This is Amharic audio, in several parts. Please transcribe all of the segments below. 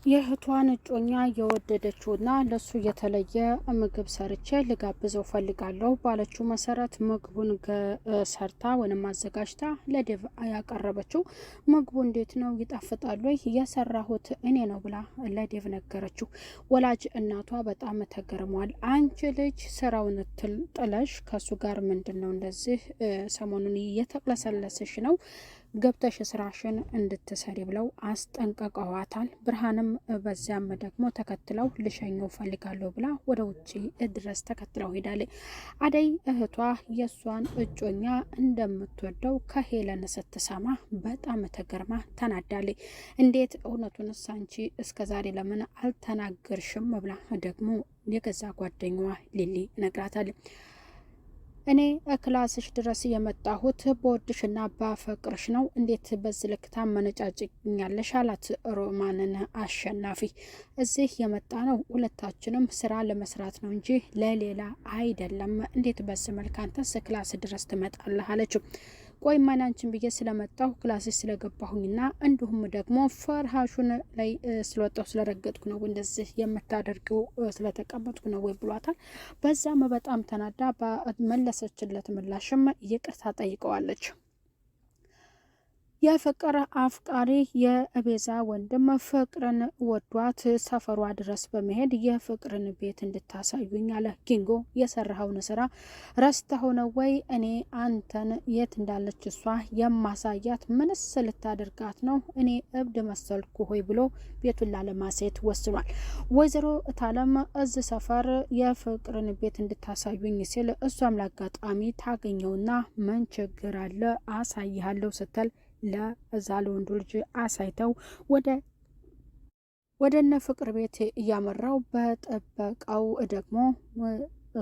የእህቷን እጮኛ የወደደችውና ለሱ የተለየ ምግብ ሰርቼ ልጋብዘው ፈልጋለሁ ባለችው መሰረት ምግቡን ሰርታ ወይም አዘጋጅታ ለዴቭ ያቀረበችው። ምግቡ እንዴት ነው ይጣፍጣል ወይ? የሰራሁት እኔ ነው ብላ ለዴቭ ነገረችው። ወላጅ እናቷ በጣም ተገርሟል። አንቺ ልጅ ስራውን ጥለሽ ከሱ ጋር ምንድነው እንደዚህ ሰሞኑን እየተቅለሰለስሽ ነው? ገብተሽ ስራሽን እንድትሰሪ ብለው አስጠንቀቀዋታል። ብርሃንም በዚያም ደግሞ ተከትለው ልሸኘው ፈልጋለሁ ብላ ወደ ውጪ ድረስ ተከትለው ሄዳለች። አደይ እህቷ የሷን እጮኛ እንደምትወደው ከሄለን ስትሰማ በጣም ተገርማ ተናዳለች። እንዴት እውነቱንስ አንቺ እስከዛሬ ለምን አልተናገርሽም? ብላ ደግሞ የገዛ ጓደኛዋ ሊሊ ነግራታለች። እኔ ክላስሽ ድረስ የመጣሁት በወድሽና ባፈቅርሽ ነው። እንዴት በዚህ ልክ ታመነጫጭኛለሽ? አላት ሮማንን አሸናፊ። እዚህ የመጣ ነው ሁለታችንም ስራ ለመስራት ነው እንጂ ለሌላ አይደለም። እንዴት በዚህ መልክ አንተስ ክላስ ድረስ ትመጣለህ? አለችው። ቆይ ማናንችን ብዬ ስለመጣሁ ክላስሽ ስለገባሁኝና እንዲሁም ደግሞ ፈርሃሹን ላይ ስለወጣሁ ስለረገጥኩ ነው እንደዚህ የምታደርገው ስለተቀመጥኩ ነው ወይ ብሏታል። በዛም በጣም ተናዳ መለሰችለት ምላሽም ይቅርታ ጠይቀዋለች። የፍቅር አፍቃሪ የቤዛ ወንድም ፍቅርን ወዷት ሰፈሯ ድረስ በመሄድ የፍቅርን ቤት እንድታሳዩኝ አለ። ኪንጎ የሰራኸውን ስራ ረስተኸው ነው ወይ? እኔ አንተን የት እንዳለች እሷ የማሳያት ምንስ ልታደርጋት ነው? እኔ እብድ መሰልኩ ሆይ ብሎ ቤቱን ላለማሳየት ወስኗል። ወይዘሮ እታለም እዚህ ሰፈር የፍቅርን ቤት እንድታሳዩኝ ሲል እሷም ለአጋጣሚ ታገኘውና ምን ችግር አለ አሳይሃለሁ ስትል ለዛ ለወንዱ ልጅ አሳይተው ወደ እነ ፍቅር ቤት እያመራው በጠበቃው ደግሞ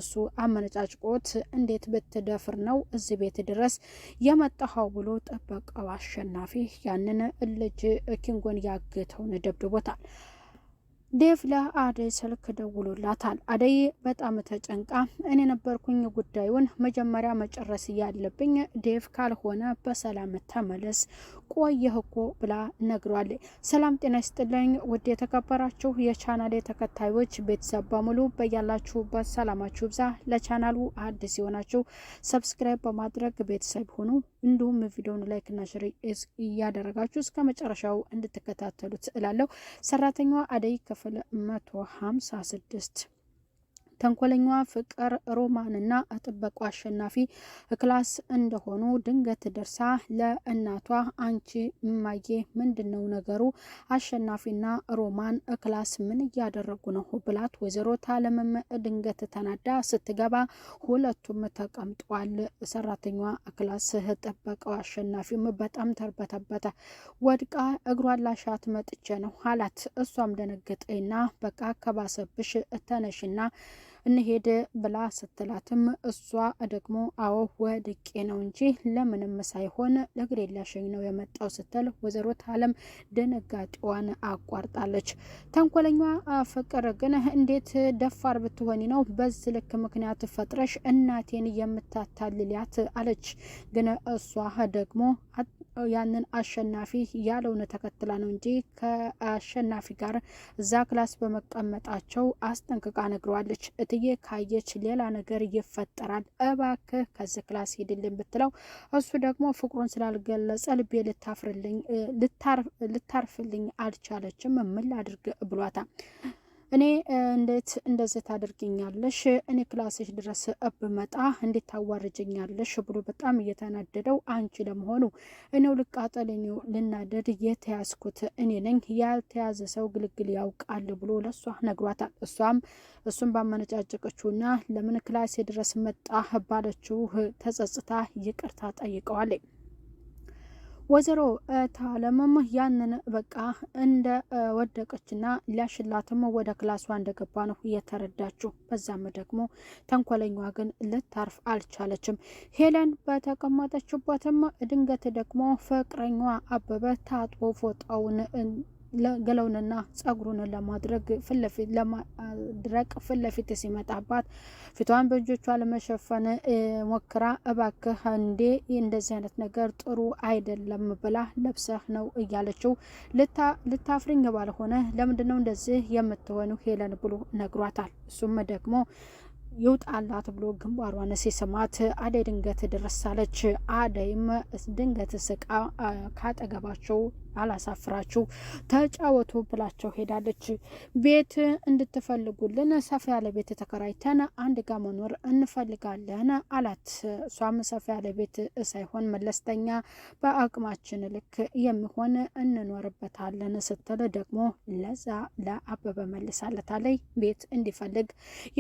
እሱ አመነጫጭቆት እንዴት ብትደፍር ነው እዚህ ቤት ድረስ የመጣኸው ብሎ ጠበቃው አሸናፊ ያንን ልጅ ኪንጎን ያገተውን ደብድቦታል። ዴቭ ለአደይ ስልክ ደውሎላታል። አደይ በጣም ተጨንቃ እኔ ነበርኩኝ ጉዳዩን መጀመሪያ መጨረስ ያለብኝ ዴቭ ካልሆነ በሰላም ተመለስ ቆየህ እኮ ብላ ነግሯል። ሰላም ጤና ይስጥልኝ ውድ የተከበራችሁ የቻናሌ ተከታዮች ቤተሰብ በሙሉ በያላችሁበት ሰላማችሁ ብዛ። ለቻናሉ አዲስ የሆናችሁ ሰብስክራይብ በማድረግ ቤተሰብ ሆኑ። እንዲሁም ቪዲዮውን ላይክ እና ሼር እያደረጋችሁ እስከ መጨረሻው እንድትከታተሉት እላለሁ። ሰራተኛዋ አደይ ክፍል 156 ተንኮለኛዋ ፍቅር ሮማንና ጥበቃ አሸናፊ ክላስ እንደሆኑ ድንገት ደርሳ ለእናቷ አንቺ እማዬ ምንድነው ነገሩ? አሸናፊና ሮማን ክላስ ምን እያደረጉ ነው ብላት ወይዘሮ ታለምም ድንገት ተናዳ ስትገባ ሁለቱም ተቀምጧል። ሰራተኛዋ ክላስ ጥበቃው አሸናፊም በጣም ተርበተበተ። ወድቃ እግሯን ላሻት መጥቼ ነው አላት። እሷም ደነገጠና በቃ ከባሰብሽ ተነሽና እንሄድ ብላ ስትላትም እሷ ደግሞ አዎ ወድቄ ነው እንጂ ለምንም ሳይሆን ለግሬ ላሸኝ ነው የመጣው ስትል ወይዘሮ ታለም ድንጋጤዋን አቋርጣለች። ተንኮለኛዋ ፍቅር ግን እንዴት ደፋር ብትሆኒ ነው በዚህ ልክ ምክንያት ፈጥረሽ እናቴን የምታታልሊያት አለች። ግን እሷ ደግሞ ያንን አሸናፊ ያለውን ተከትላ ነው እንጂ ከአሸናፊ ጋር እዛ ክላስ በመቀመጣቸው አስጠንቅቃ ነግረዋለች። እትዬ ካየች ሌላ ነገር ይፈጠራል እባክህ ከዚህ ክላስ ሄድልን ብትለው እሱ ደግሞ ፍቅሩን ስላልገለጸ ልቤ ልታርፍልኝ አልቻለችም ምን ላድርግ ብሏታል። እኔ እንዴት እንደዚህ ታደርጊኛለሽ? እኔ ክላስሽ ድረስ ብመጣ እንዴት ታዋርጀኛለሽ? ብሎ በጣም እየተናደደው አንቺ ለመሆኑ እኔው ልቃጠል እኔው ልናደድ የተያዝኩት እኔ ነኝ ያልተያዘ ሰው ግልግል ያውቃል ብሎ ለሷ ነግሯታል። እሱም ባመነጫጨቀችውና ለምን ክላስ ድረስ መጣ ባለችው ተጸጽታ ይቅርታ ጠይቀዋለች። ወይዘሮ ታለምም ያንን በቃ እንደ ወደቀችና ሊያሽላትም ወደ ክላሷ እንደገባ ነው እየተረዳችው። በዛም ደግሞ ተንኮለኛዋ ግን ልታርፍ አልቻለችም። ሄለን በተቀመጠችበትም ድንገት ደግሞ ፍቅረኛዋ አበበ ታጥቦ ፎጣውን ገለውንና ጸጉሩን ለማድረግ ፍለፊት ሲመጣባት ፊቷን በእጆቿ ለመሸፈን ሞክራ እባክህ እንዴ እንደዚህ አይነት ነገር ጥሩ አይደለም ብላ ለብሰህ ነው እያለችው ልታፍሪኝ ባልሆነ ለምንድነው እንደዚህ የምትሆኑ ሄለን ብሎ ነግሯታል። እሱም ደግሞ ይውጣላት ብሎ ግንባሯን ሲስማት አደይ ድንገት ደረሳለች። አደይም ድንገት ስቃ ካጠገባቸው አላሳፍራችሁ ተጫወቱ ብላቸው ሄዳለች። ቤት እንድትፈልጉልን ሰፋ ያለ ቤት ተከራይተን አንድ ጋር መኖር እንፈልጋለን አላት። እሷም ሰፋ ያለ ቤት ሳይሆን መለስተኛ በአቅማችን ልክ የሚሆን እንኖርበታለን ስትል ደግሞ ለዛ ለአበበ መልሳለታለች። ቤት እንዲፈልግ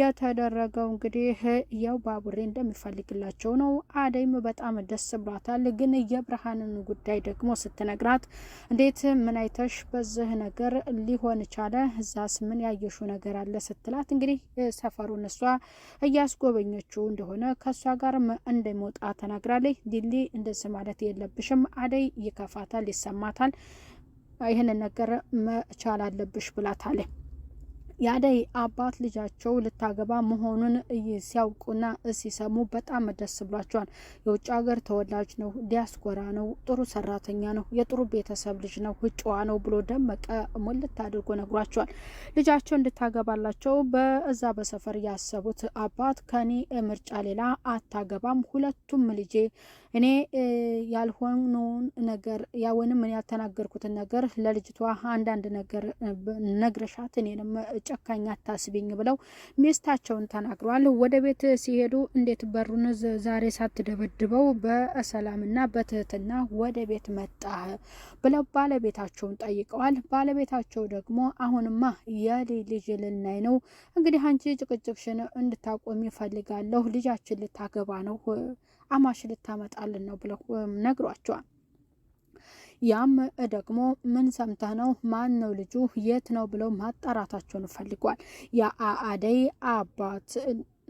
የተደረገው እንግዲህ ያው ባቡሬ እንደሚፈልግላቸው ነው። አደይም በጣም ደስ ብሏታል። ግን የብርሃንን ጉዳይ ደግሞ ስትነግራት እንዴት ምን አይተሽ በዚህ ነገር ሊሆን ቻለ? እዛስ ምን ያየሹ ነገር አለ ስትላት እንግዲህ ሰፈሩን እሷ እያስጎበኘችው እንደሆነ ከሷ ጋር እንደሚወጣ ተናግራለች። ዲሊ እንደዚህ ማለት የለብሽም አደይ ይከፋታል፣ ይሰማታል፣ ይህንን ነገር መቻል አለብሽ ብላታለች። የአደይ አባት ልጃቸው ልታገባ መሆኑን ሲያውቁና ሲሰሙ በጣም ደስ ብሏቸዋል። የውጭ ሀገር ተወላጅ ነው፣ ዲያስፖራ ነው፣ ጥሩ ሰራተኛ ነው፣ የጥሩ ቤተሰብ ልጅ ነው፣ ጨዋ ነው ብሎ ደመቀ ሙልት አድርጎ ነግሯቸዋል። ልጃቸው እንድታገባላቸው በዛ በሰፈር ያሰቡት አባት ከኔ ምርጫ ሌላ አታገባም፣ ሁለቱም ልጄ እኔ ያልሆነውን ነገር ያወንም ምን ያልተናገርኩትን ነገር ለልጅቷ አንዳንድ ነገር ነግረሻት እኔንም ጨካኝ አታስቢኝ ብለው ሚስታቸውን ተናግረዋል። ወደ ቤት ሲሄዱ እንዴት በሩን ዛሬ ሳትደበድበው በሰላምና በትህትና ወደ ቤት መጣ ብለው ባለቤታቸውን ጠይቀዋል። ባለቤታቸው ደግሞ አሁንማ የልጅ ልናይ ነው፣ እንግዲህ አንቺ ጭቅጭቅሽን እንድታቆሚ ይፈልጋለሁ፣ ልጃችን ልታገባ ነው፣ አማሽ ልታመጣልን ነው ብለው ነግሯቸዋል። ያም ደግሞ ምን ሰምተህ ነው? ማን ነው ልጁ? የት ነው ብለው ማጣራታቸውን ፈልጓል። የአደይ አባት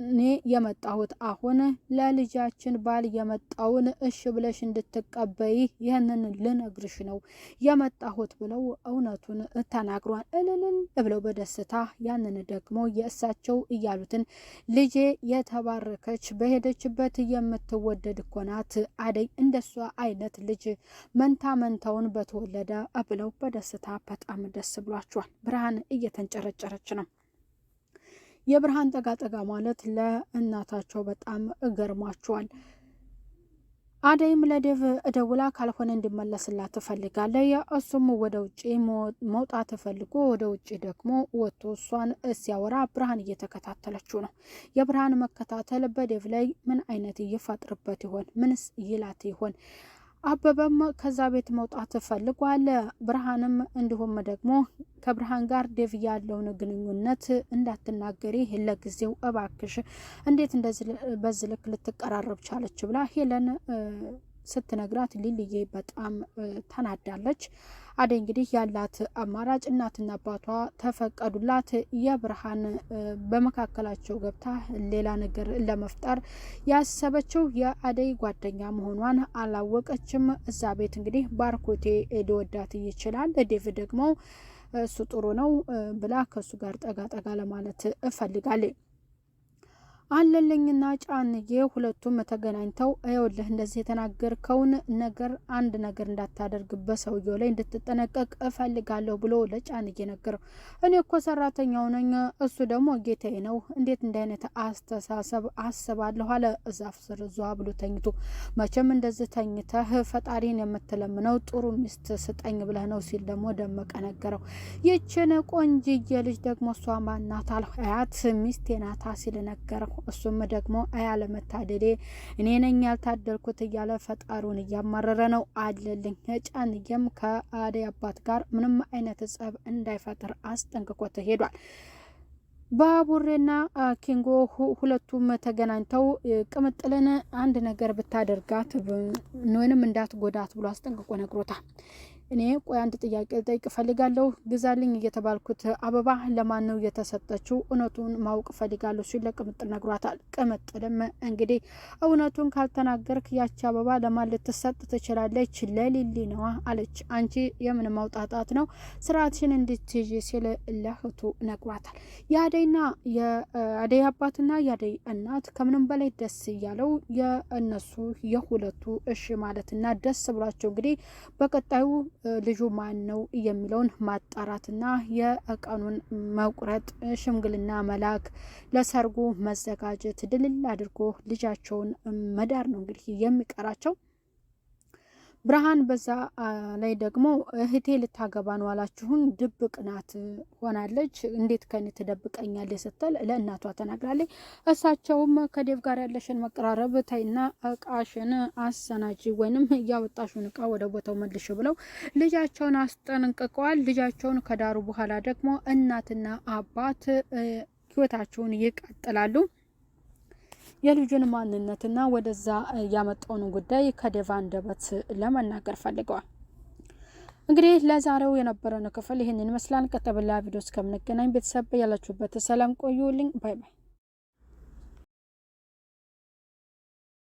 እኔ የመጣሁት አሁን ለልጃችን ባል የመጣውን እሺ ብለሽ እንድትቀበይ ይህንን ልነግርሽ ነው የመጣሁት ብለው እውነቱን ተናግሯል። እልልን ብለው በደስታ ያንን ደግሞ የእሳቸው እያሉትን ልጄ የተባረከች በሄደችበት የምትወደድ እኮ ናት አደይ፣ እንደሷ አይነት ልጅ መንታውን በተወለደ ብለው በደስታ በጣም ደስ ብሏቸዋል። ብርሃን እየተንጨረጨረች ነው። የብርሃን ጠጋ ማለት ለእናታቸው በጣም ገርሟቸዋል። አደይም ለዴቭ ደውላ ካልሆነ እንዲመለስላት ትፈልጋለች። እሱም ወደ ውጭ መውጣት ፈልጎ ወደ ውጭ ደግሞ ወጥቶ እሷን ሲያወራ ብርሃን እየተከታተለችው ነው። የብርሃን መከታተል በዴቭ ላይ ምን አይነት ይፈጥርበት ይሆን? ምንስ ይላት ይሆን? አበበም ከዛ ቤት መውጣት ፈልጓል። ብርሃንም እንዲሁም ደግሞ ከብርሃን ጋር ዴቭ ያለውን ግንኙነት እንዳትናገሪ ለጊዜው እባክሽ፣ እንዴት እንደዚህ በዚህ ልክ ልትቀራረብ ቻለች ብላ ሄለን ስትነግራት ሊልዬ በጣም ተናዳለች። አደይ እንግዲህ ያላት አማራጭ እናትና አባቷ ተፈቀዱላት። የብርሃን በመካከላቸው ገብታ ሌላ ነገር ለመፍጠር ያሰበችው የአደይ ጓደኛ መሆኗን አላወቀችም። እዛ ቤት እንግዲህ ባርኮቴ ሊወዳት ይችላል፣ ዴቭ ደግሞ እሱ ጥሩ ነው ብላ ከሱ ጋር ጠጋ ለማለት እፈልጋለሁ። አለልኝና ጫንዬ ሁለቱም ተገናኝተው አይወልህ እንደዚህ የተናገርከውን ነገር አንድ ነገር እንዳታደርግ በሰውየው ላይ እንድትጠነቀቅ እፈልጋለሁ ብሎ ለጫንዬ ነገረው። እኔ እኮ ሰራተኛው ነኝ፣ እሱ ደግሞ ጌታዬ ነው፣ እንዴት እንደ አይነት አስተሳሰብ አስባለሁ አለ። እዛፍ ስር ዟ ብሎ ተኝቶ መቼም እንደዚህ ተኝተህ ፈጣሪን የምትለምነው ጥሩ ሚስት ስጠኝ ብለህ ነው ሲል ደግሞ ደመቀ ነገረው። ይችን ቆንጅዬ ልጅ ደግሞ እሷ ማናት አለው። አያት ሚስቴ ናታ ሲል ነገረው። እሱም ደግሞ አያለመታደሌ እኔ ነኝ ያልታደልኩት እያለ ፈጣሩን እያማረረ ነው። አለልኝ ጫንዬም ከአደይ አባት ጋር ምንም አይነት ጸብ እንዳይፈጥር አስጠንቅቆት ሄዷል። ባቡሬና ኪንጎ ሁለቱም ተገናኝተው ቅምጥልን አንድ ነገር ብታደርጋት ወይንም እንዳትጎዳት ብሎ አስጠንቅቆ ነግሮታል። እኔ ቆይ አንድ ጥያቄ ልጠይቅ ፈልጋለሁ። ግዛልኝ እየተባልኩት አበባ ለማን ነው የተሰጠችው? እውነቱን ማወቅ ፈልጋለሁ ሲል ለቅምጥል ነግሯታል። ቅምጥልም እንግዲህ እውነቱን ካልተናገርክ ያቺ አበባ ለማን ልትሰጥ ትችላለች? ለሊሊ ነዋ አለች። አንቺ የምን ማውጣጣት ነው? ስርዓትሽን እንድትይዥ ሲል ለእህቱ ነግሯታል። የአደይና የአደይ አባትና የአደይ እናት ከምንም በላይ ደስ እያለው የእነሱ የሁለቱ እሺ ማለትና ደስ ብሏቸው እንግዲህ በቀጣዩ ልጁ ማን ነው የሚለውን ማጣራትና የቀኑን መቁረጥ ሽምግልና መላክ ለሰርጉ መዘጋጀት ድልል አድርጎ ልጃቸውን መዳር ነው እንግዲህ የሚቀራቸው። ብርሃን በዛ ላይ ደግሞ እህቴ ልታገባ ነው አላችሁን? ድብቅ ናት ሆናለች። እንዴት ከኔ ትደብቀኛለች ስትል ለእናቷ ተናግራለች። እሳቸውም ከዴቭ ጋር ያለሽን መቀራረብ ታይና እቃሽን አሰናጂ ወይንም ያወጣሽውን እቃ ወደ ቦታው መልሽ ብለው ልጃቸውን አስጠንቅቀዋል። ልጃቸውን ከዳሩ በኋላ ደግሞ እናትና አባት ህይወታቸውን ይቀጥላሉ። የልጁን ማንነትና ወደዛ ያመጣውን ጉዳይ ከዴቭ አንደበት ለመናገር ፈልገዋል። እንግዲህ ለዛሬው የነበረን ክፍል ይህንን ይመስላል። ቀጣይ በሌላ ቪዲዮ እስከምንገናኝ ቤተሰብ ያላችሁበት ሰላም ቆዩልኝ። ባይ ባይ።